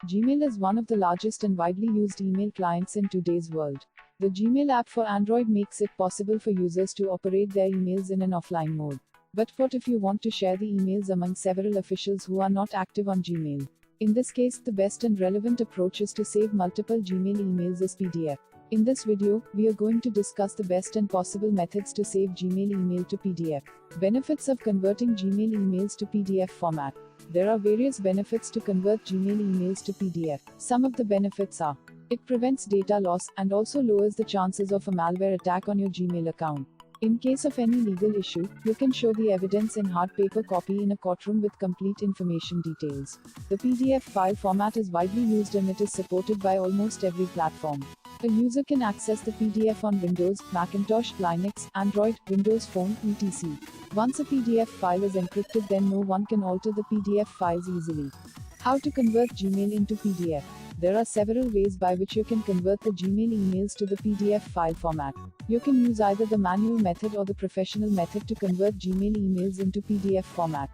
Gmail is one of the largest and widely used email clients in today's world. The Gmail app for Android makes it possible for users to operate their emails in an offline mode. But what if you want to share the emails among several officials who are not active on Gmail? In this case, the best and relevant approach is to save multiple Gmail emails as PDF. In this video, we are going to discuss the best and possible methods to save Gmail email to PDF. Benefits of converting Gmail emails to PDF format. There are various benefits to convert Gmail emails to PDF. Some of the benefits are: it prevents data loss and also lowers the chances of a malware attack on your Gmail account. In case of any legal issue, you can show the evidence in hard paper copy in a courtroom with complete information details. The PDF file format is widely used and it is supported by almost every platform. A user can access the PDF on Windows, Macintosh, Linux, Android, Windows Phone, etc. Once a PDF file is encrypted, then no one can alter the PDF files easily. How to convert Gmail into PDF? There are several ways by which you can convert the Gmail emails to the PDF file format. You can use either the manual method or the professional method to convert Gmail emails into PDF format.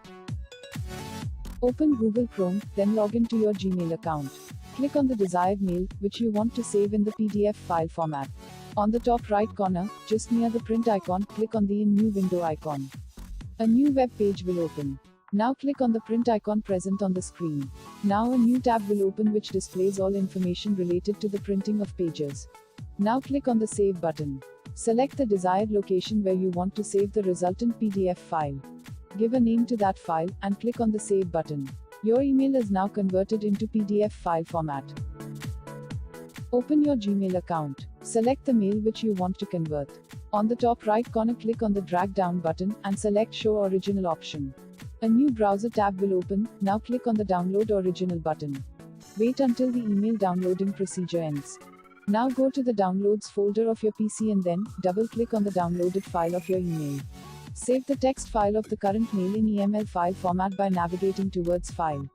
Open Google Chrome, then log in to your Gmail account. Click on the desired mail, which you want to save in the PDF file format. On the top right corner, just near the print icon, click on the New Window icon. A new web page will open. Now click on the print icon present on the screen. Now a new tab will open which displays all information related to the printing of pages. Now click on the Save button. Select the desired location where you want to save the resultant PDF file. Give a name to that file, and click on the Save button. Your email is now converted into PDF file format. Open your Gmail account. Select the mail which you want to convert. On the top right corner, click on the drag down button, and select Show Original option. A new browser tab will open. Now click on the Download Original button. Wait until the email downloading procedure ends. Now go to the Downloads folder of your PC and then double-click on the downloaded file of your email. Save the text file of the current mail in EML file format by navigating towards File.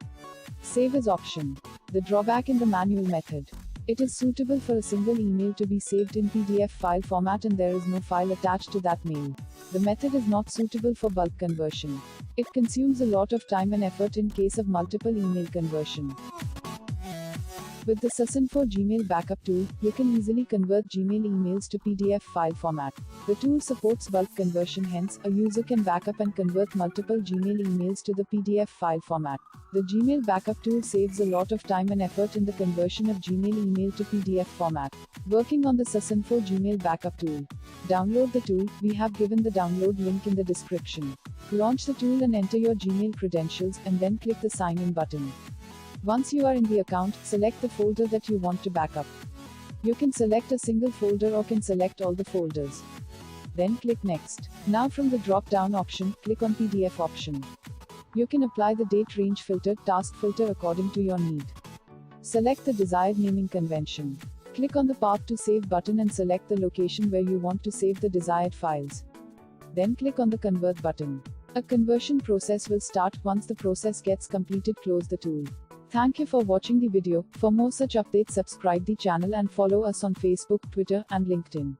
Save as option. The drawback in the manual method. It is suitable for a single email to be saved in PDF file format and there is no file attached to that mail. The method is not suitable for bulk conversion. It consumes a lot of time and effort in case of multiple email conversion. With the SysinfoTools Gmail Backup tool, you can easily convert Gmail emails to PDF file format. The tool supports bulk conversion, hence, a user can backup and convert multiple Gmail emails to the PDF file format. The Gmail Backup tool saves a lot of time and effort in the conversion of Gmail email to PDF format. Working on the SysinfoTools Gmail Backup tool. Download the tool. We have given the download link in the description. Launch the tool and enter your Gmail credentials, and then click the Sign In button. Once you are in the account, select the folder that you want to backup. You can select a single folder or can select all the folders. Then click Next. Now from the drop-down option, click on PDF option. You can apply the date range filter, task filter according to your need. Select the desired naming convention. Click on the Path to Save button and select the location where you want to save the desired files. Then click on the Convert button. A conversion process will start. Once the process gets completed, close the tool. Thank you for watching the video. For more such updates, subscribe the channel and follow us on Facebook, Twitter, and LinkedIn.